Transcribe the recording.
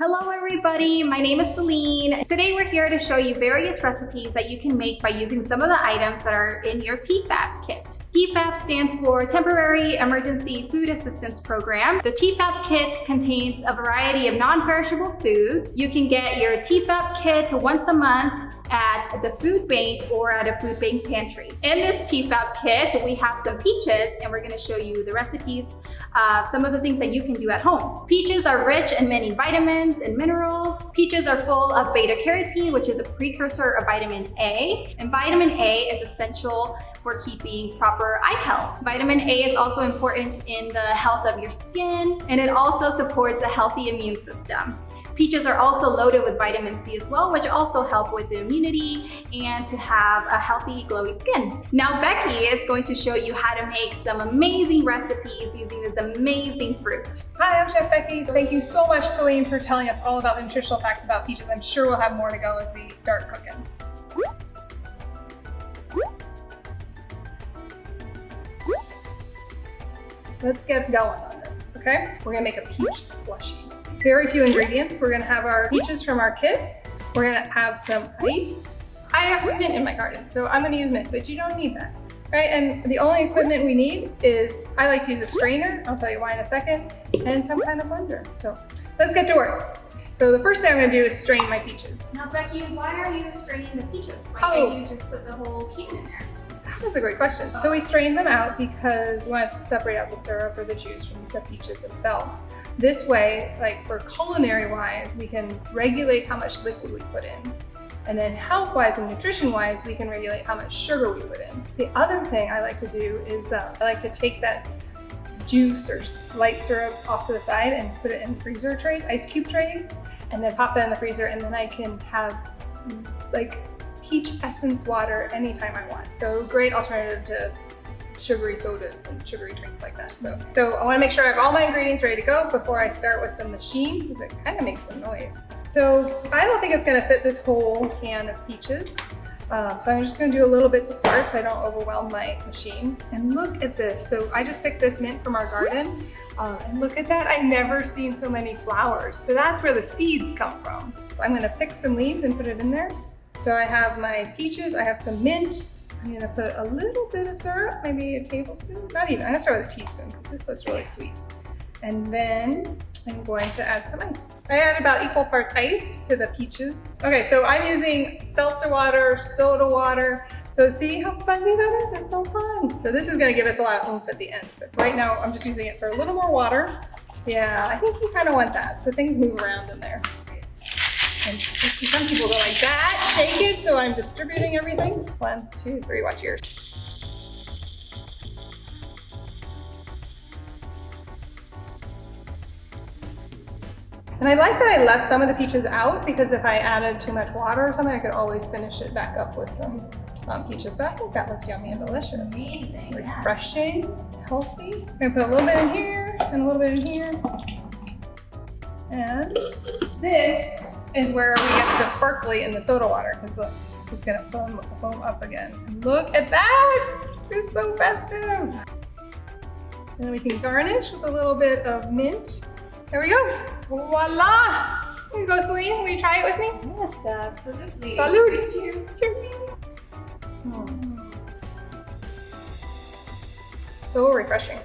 Hello everybody, my name is Celine. Today we're here to show you various recipes that you can make by using some of the items that are in your TEFAP kit. TEFAP stands for Temporary Emergency Food Assistance Program. The TEFAP kit contains a variety of non-perishable foods. You can get your TEFAP kit once a month at the food bank or at a food bank pantry. In this TEFAP kit, we have some peaches and we're gonna show you the recipes of some of the things that you can do at home. Peaches are rich in many vitamins and minerals. Peaches are full of beta carotene, which is a precursor of vitamin A. And vitamin A is essential for keeping proper eye health. Vitamin A is also important in the health of your skin, and it also supports a healthy immune system. Peaches are also loaded with vitamin C as well, which also help with the immunity and to have a healthy, glowy skin. Now, Becky is going to show you how to make some amazing recipes using this amazing fruit. Hi, I'm Chef Becky. Thank you so much, Celine, for telling us all about the nutritional facts about peaches. I'm sure we'll have more to go as we start cooking. Let's get going on this, okay? We're gonna make a peach slushie. Very few ingredients. We're gonna have our peaches from our kit. We're gonna have some ice. I have some mint in my garden, so I'm gonna use mint, but you don't need that, right? And the only equipment we need is, I like to use a strainer, I'll tell you why in a second, and some kind of blender. So let's get to work. So the first thing I'm gonna do is strain my peaches. Now, Becky, why are you straining the peaches? Why can't you just put the whole can in there? That's a great question. So we strain them out because we want to separate out the syrup or the juice from the peaches themselves. This way, like for culinary wise, we can regulate how much liquid we put in. And then health wise and nutrition wise, we can regulate how much sugar we put in. The other thing I like to do is I like to take that juice or light syrup off to the side and put it in freezer trays, ice cube trays, and then pop that in the freezer, and then I can have like peach essence water anytime I want. So great alternative to sugary sodas and sugary drinks like that. So I wanna make sure I have all my ingredients ready to go before I start with the machine, because it kind of makes some noise. So I don't think it's gonna fit this whole can of peaches. So I'm just gonna do a little bit to start so I don't overwhelm my machine. And look at this. So I just picked this mint from our garden. And look at that, I've never seen so many flowers. So that's where the seeds come from. So I'm gonna pick some leaves and put it in there. So I have my peaches, I have some mint. I'm gonna put a little bit of syrup, maybe a tablespoon, not even, I'm gonna start with a teaspoon because this looks really sweet. And then I'm going to add some ice. I add about equal parts ice to the peaches. Okay, so I'm using seltzer water, soda water. So see how fuzzy that is? It's so fun. So this is gonna give us a lot of oomph at the end, but right now I'm just using it for a little more water. Yeah, I think you kind of want that, so things move around in there. And some people go like that, shake it, so I'm distributing everything. 1, 2, 3, watch yours. And I like that I left some of the peaches out, because if I added too much water or something, I could always finish it back up with some peaches. But I think that looks yummy and delicious. Amazing. Refreshing, healthy. I'm gonna put a little bit in here and a little bit in here. And this is where we get the sparkly in the soda water, because look, it's gonna foam up again. And look at that! It's so festive! And then we can garnish with a little bit of mint. There we go! Voila! Here you go, Celine. Will you try it with me? Yes, absolutely. Salud! Cheers. Cheers! So refreshing.